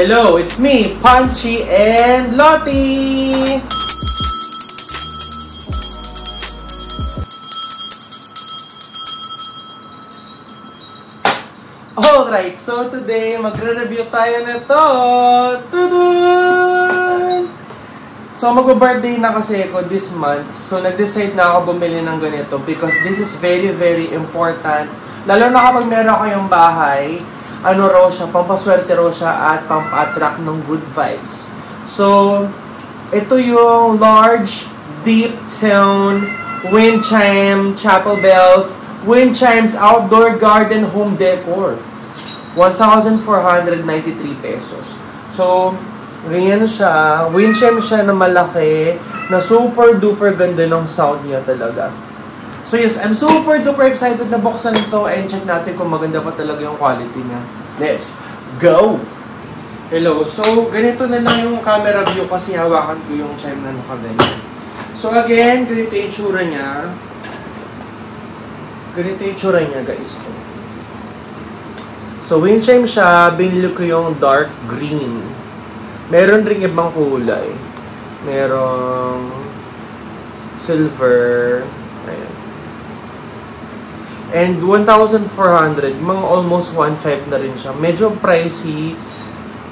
Hello, it's me, Punchy and Lottie! Alright, so today magre-review tayo nito. Tudun! So magbe-birthday na kasi ako this month. So nag-decide na ako bumili ng ganito because this is very very important. Lalo na kapag meron kayong bahay, ano raw siya, pampaswerte raw siya at pamp-attract ng good vibes. So, ito yung large, deep tone, wind chime, chapel bells, wind chimes, outdoor garden home decor. 1,493 pesos. So, ganyan siya. Wind chime siya na malaki, na super duper ganda ng sound niya talaga. So yes, I'm super duper excited na buksan ito and check natin kung maganda pa talaga yung quality niya. Let's go! Hello, so ganito na lang yung camera view kasi hawakan ko yung chime na nakaganyan. So again, ganito yung itsura niya. Ganito yung itsura niya guys. So wind chime siya, binili ko yung dark green. Meron ring ibang kulay. Merong silver. Ayan. And 1,400, mga almost 1,500 na rin siya. Medyo pricey.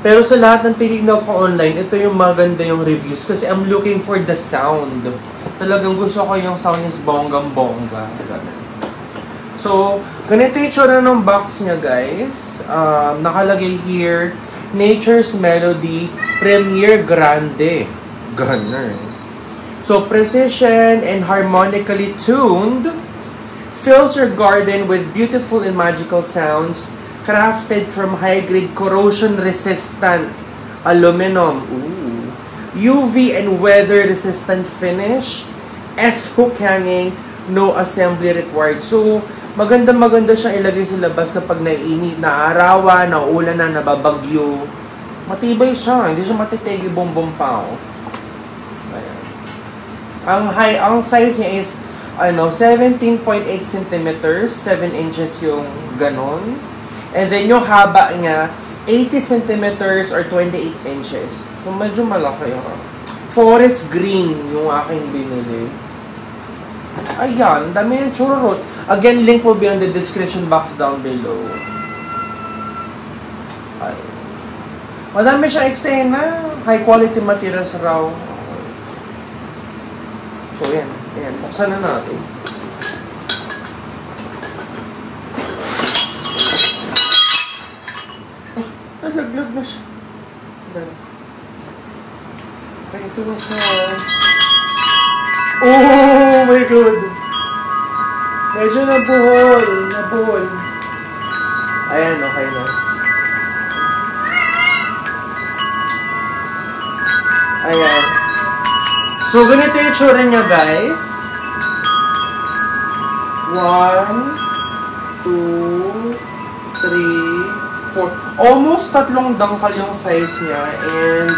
Pero sa lahat ng tinignan ko online, ito yung maganda yung reviews. Kasi I'm looking for the sound. Talagang gusto ko yung sound is bonggang-bongga. So, ganito yung tsura ng box niya guys. Nakalagay here, Nature's Melody Premier Grande. Gunner. So, precision and harmonically tuned fills your garden with beautiful and magical sounds crafted from high-grade corrosion-resistant aluminum, UV and weather-resistant finish, S-hook hanging, no assembly required. So, maganda-maganda siyang ilagay sa labas kapag naiinit, naarawan, nauulan na, nababagyo. Matibay siya, hindi siya matitigi bom-bom-pao. Ang size niya is 17.8 centimeters, 7 inches yung ganon. And then yung haba niya, 80 centimeters or 28 inches. So medyo malaki yun. Forest green yung aking binili. Ayan, dami yung churro. Again, link will be on the description box down below. Ay. Madami siyang eksena. High quality materials raw. So yan. Ayan, buksan na natin. Nalaglag na siya. Okay, ito na siya. Oh my God! Medyo nabuhol. Nabuhol. Ayan, okay na. Ayan. So, ganito yung tsura niya, guys. 1, 2, 3, 4. Almost 3 dangkal yung size niya. And,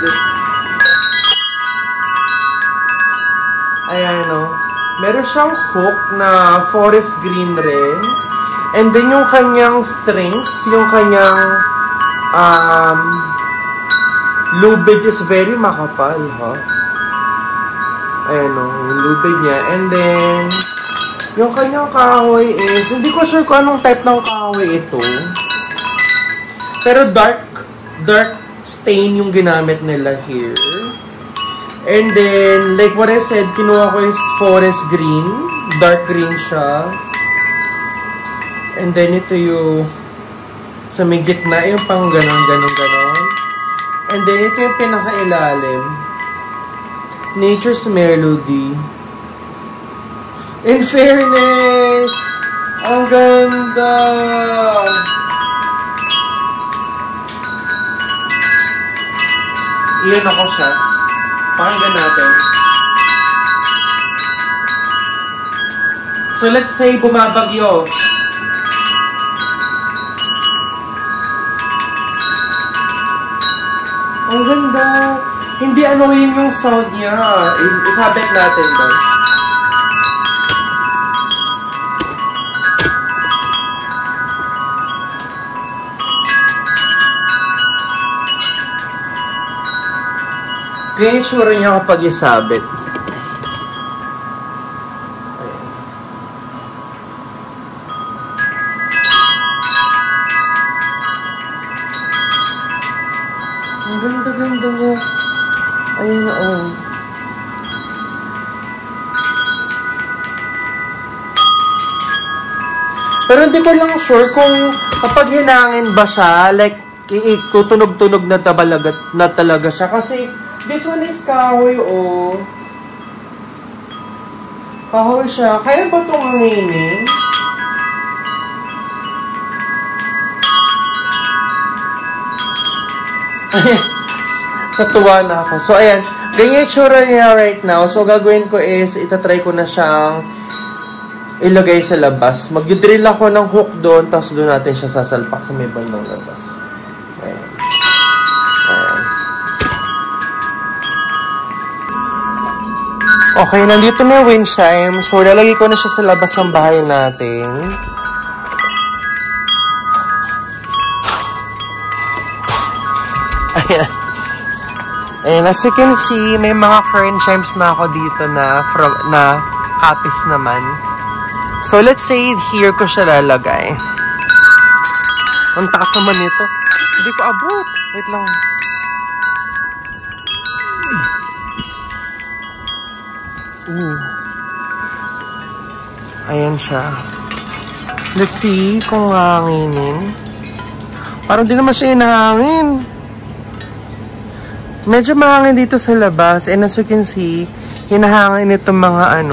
ayan o. Meron siyang hook na forest green rin. And then yung kanyang strings, yung kanyang lubid is very makapal, ha? Ayan o, yung lubid niya. And then, yung kanyang kahoy is, hindi ko sure kung anong type ng kahoy ito. Pero dark stain yung ginamit nila here. And then, like what I said, kinuha ko is forest green. Dark green siya. And then, ito yung sa may gitna, yung pang ganon. And then, ito yung pinakailalim. Nature's Melody. In fairness, ang ganda! Iyan ako siya. Pakinggan natin. So let's say bumabagyo. Ang ganda! Hindi annoying yung sound niya. Isabit natin ba? Ganyan yung tsura niya kapag isabit. Ang ganda-ganda niya. Ayun na, oh. Pero hindi ko lang sure kung kapag hinangin ba siya, like, tutunog-tunog na talaga siya. Kasi, this one is kahoy, oh. Kahoy siya. Kaya ba itong hanginin? Natuwa na ako. So, ayan. Ganyan yung tsura niya right now. So, gagawin ko is, itatry ko na siyang ilagay sa labas. Mag-drill ako ng hook doon, tapos doon natin siya sasalpak sa may bandang labas. Ayan. Ayan. Okay, nandito na yung wind chime. So, lalagay ko na siya sa labas ng bahay natin. Ayan. And as you can see, may mga current chimes na ako dito na kapis naman. So, let's say, here ko siya lalagay. Ang taas naman nito. Hindi ko abot. Wait lang. Ayan siya. Let's see kung hanginin. Parang di naman siya inahangin. Medyo mahangin dito sa labas. And as you can see, hinahangin itong mga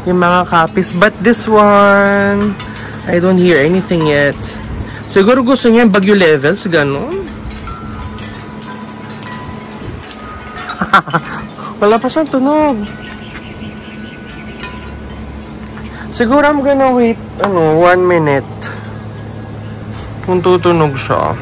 yung mga copies. But this one, I don't hear anything yet. Siguro gusto niya bagyo levels, gano'n. Wala pa siyang tunog. Siguro I'm gonna wait, 1 minute. Kung tutunog siya.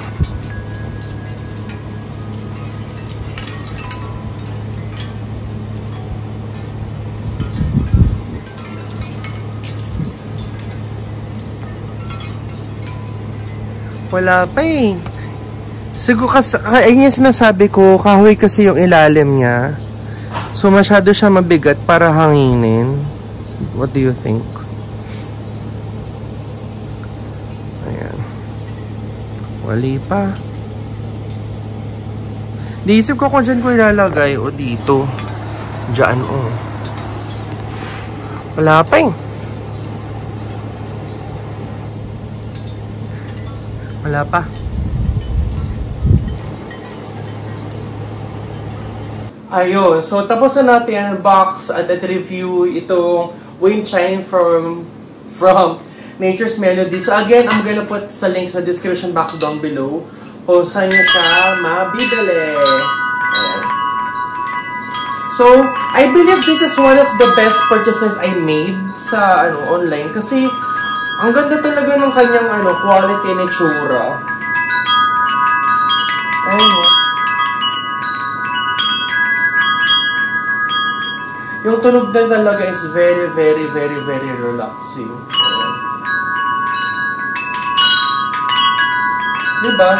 Wala pa eh. Siguro kasi, ayun yung sinasabi ko, kahoy kasi yung ilalim niya. So, masyado siya mabigat para hanginin. What do you think? Ayan. Wali pa. Diisip ko kung dyan ko ilalagay o dito. Diyan, oh. Wala pa eh. Wala pa. Ayun. So, tapos na natin ang box at review itong wind chime from Nature's Melody. So, again, I'm gonna put sa link sa description box down below kung saan nyo siya mabibili. Ayan. So, I believe this is one of the best purchases I made sa online kasi ang ganda talaga ng kanyang quality and itsura. Ayun o. Yung tunog na talaga is very, very, very, very relaxing. Ayan. Diba?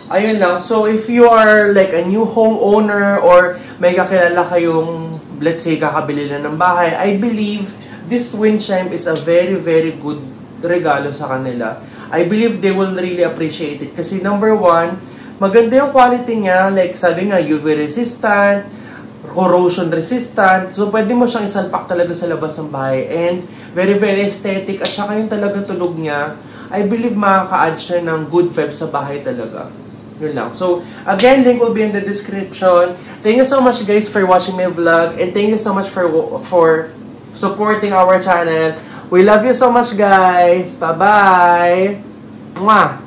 Ayun lang. So, if you are like a new homeowner or may kakilala kayong, let's say, kakabili na ng bahay, I believe this wind chime is a very, very good regalo sa kanila. I believe they will really appreciate it. Kasi number one, maganda yung quality niya. Like sabi nga, UV resistant, corrosion resistant. So pwede mo siyang isalpak talaga sa labas ng bahay. And very, very aesthetic. At saka yung talaga tunog niya, I believe makaka-add siya ng good vibes sa bahay talaga. Yun lang. So, again, link will be in the description. Thank you so much guys for watching my vlog. And thank you so much for supporting our channel. We love you so much, guys. Bye-bye. Mwah!